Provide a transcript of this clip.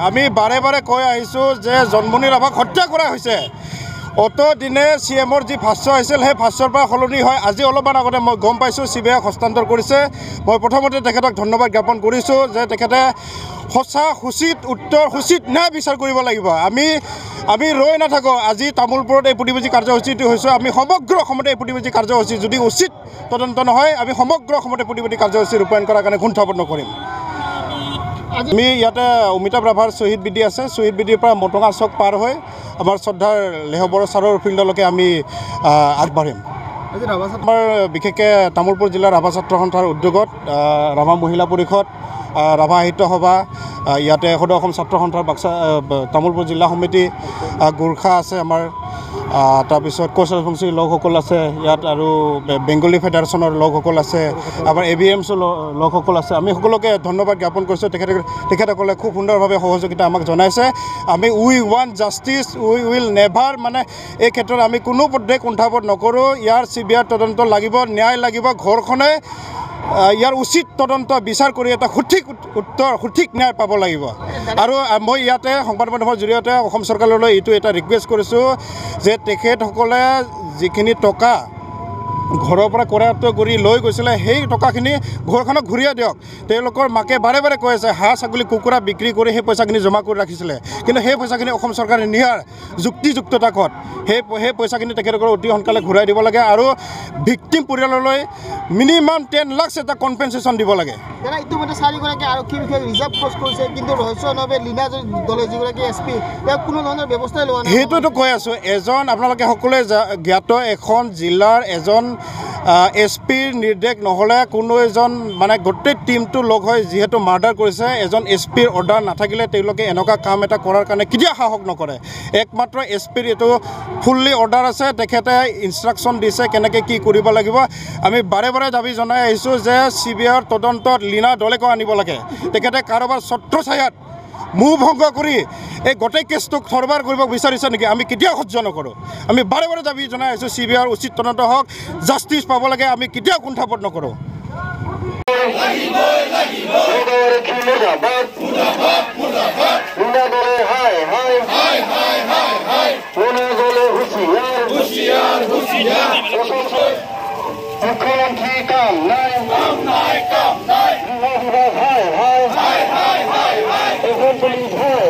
আমি বাৰে বাৰে কৈ আহিছোঁ যে জন্মনি ৰাভাক হত্যা কৰা হৈছে। অত দিনে CMৰ যি ভাষ্য আহিছিল সেই ভাষ্যৰ পৰা সলনি হয় আজি অলপমান আগতে মই গম পাইছোঁ CBIক হস্তান্তৰ কৰিছে। মই প্ৰথমতে তেখেতক ধন্যবাদ জ্ঞাপন কৰিছোঁ যে তেখেতে সঁচা উচিত উত্তৰ উচিত ন্যায় বিচাৰ কৰিব লাগিব। আমি ৰৈ নাথাকোঁ। আজি তামোলপুৰত এই প্ৰতিবাদী কাৰ্যসূচীটো হৈছে। আমি সমগ্ৰ অসমতে এই প্ৰতিবাদী কাৰ্যসূচী যদি উচিত তদন্ত নহয় আমি সমগ্ৰ অসমতে প্ৰতিবাদী কাৰ্যসূচী ৰূপায়ণ কৰাৰ কাৰণে গুণ্ঠাপন্ন কৰিম। আমি ইয়াতে অমিতাভ ৰাভাৰ শ্বহীদ বেদী আছে। শ্বহীদ বেদীৰ পৰা মটঙা চক পাৰ হৈ আমাৰ শ্ৰদ্ধাৰ লেহবৰ ছাৰৰ ফিল্ডলৈকে আমি আগবাঢ়িম। আমাৰ বিশেষকৈ তামোলপুৰ জিলাৰ ৰাভা ছাত্ৰ সন্থাৰ উদ্যোগত ৰাভা মহিলা পৰিষদ, ৰাভা সাহিত্য সভা, ইয়াতে সদৌ অসম ছাত্ৰ সন্থাৰ বাক্সা তামোলপুৰ জিলা সমিতি, গোৰ্খা আছে আমাৰ, তাৰপিছত কোচ ৰাজবংশীৰ লোকসকল আছে ইয়াত, আৰু বেংগলী ফেডাৰেশ্যনৰ লোকসকল আছে, আমাৰ ABMছৰ লোকসকল আছে। আমি সকলোকে ধন্যবাদ জ্ঞাপন কৰিছোঁ। তেখেতসকলে খুব সুন্দৰভাৱে সহযোগিতা আমাক জনাইছে। আমি we want justice, we will never, মানে এই ক্ষেত্ৰত আমি কোনো পধ্যে কুণ্ঠাবোধ নকৰোঁ। ইয়াৰ CBIৰ তদন্ত লাগিব, ন্যায় লাগিব। ঘৰখনে ইয়াৰ উচিত তদন্ত বিচাৰ কৰি এটা সঠিক উত্তৰ, সঠিক ন্যায় পাব লাগিব। আৰু মই ইয়াতে সংবাদ মাধ্যমৰ জৰিয়তে অসম চৰকাৰলৈ এইটো এটা ৰিকুৱেষ্ট কৰিছোঁ যে তেখেতসকলে যিখিনি টকা ঘৰৰ পৰা কৰায়ত্ব কৰি লৈ গৈছিলে সেই টকাখিনি ঘৰখনক ঘূৰিয়াই দিয়ক। তেওঁলোকৰ মাকে বাৰে বাৰে কৈ আছে হাঁহ ছাগলী কুকুৰা বিক্ৰী কৰি সেই পইচাখিনি জমা কৰি ৰাখিছিলে, কিন্তু সেই পইচাখিনি অসম চৰকাৰে নিয়াৰ যুক্তিযুক্ততা ক'ত? সেই পইচাখিনি তেখেতসকলক অতি সোনকালে ঘূৰাই দিব লাগে আৰু ভিক্টিম পৰিয়াললৈ মিনিমাম 10 লাখ এটা কম্পেনচেশ্যন দিব লাগে। ইতিমধ্যে 4গৰাকী আৰক্ষী বিষয়াক ৰিজাৰ্ভ পোষ্ট কৰিছে, কিন্তু ৰহস্যভাৱে লীনা দলে যিগৰাকী SP তেওঁক কোনো ধৰণৰ ব্যৱস্থাই লোৱা নাই। সেইটোতো কৈ আছোঁ। এজন আপোনালোকে সকলোৱে জ্ঞাত এখন জিলাৰ এজন SPৰ নিৰ্দেশ নহ'লে কোনো এজন মানে গোটেই টিমটো লগ হৈ যিহেতু মাৰ্ডাৰ কৰিছে, এজন SPৰ অৰ্ডাৰ নাথাকিলে তেওঁলোকে এনেকুৱা কাম এটা কৰাৰ কাৰণে কেতিয়াও সাহস নকৰে। একমাত্ৰ SPৰ এইটো ফুল্লি অৰ্ডাৰ আছে, তেখেতে ইনষ্ট্ৰাকশ্যন দিছে কেনেকৈ কি কৰিব লাগিব। আমি বাৰে বাৰে দাবী জনাই আহিছোঁ যে CBIৰ তদন্তত লীনা দলেকো আনিব লাগে। তেখেতে কাৰোবাৰ ছত্ৰছায়াত মুখ ভংগ কৰি এই গোটেই কেছটোক সৰবাৰ কৰিব বিচাৰিছে নেকি? আমি কেতিয়াও সহ্য নকৰোঁ। আমি বাৰে বাৰে দাবী জনাই আহিছোঁ CBIৰ উচিত তদন্ত হওক, জাষ্টিছ পাব লাগে। আমি কেতিয়াও কুণ্ঠাবোধ নকৰোঁ। মুখ্যমন্ত্রী কাম নাই, কাম নাই, কাম নাই, বিভাগ হাই হাই হাই হাই হাই হাই, এখন পুলিশ হাই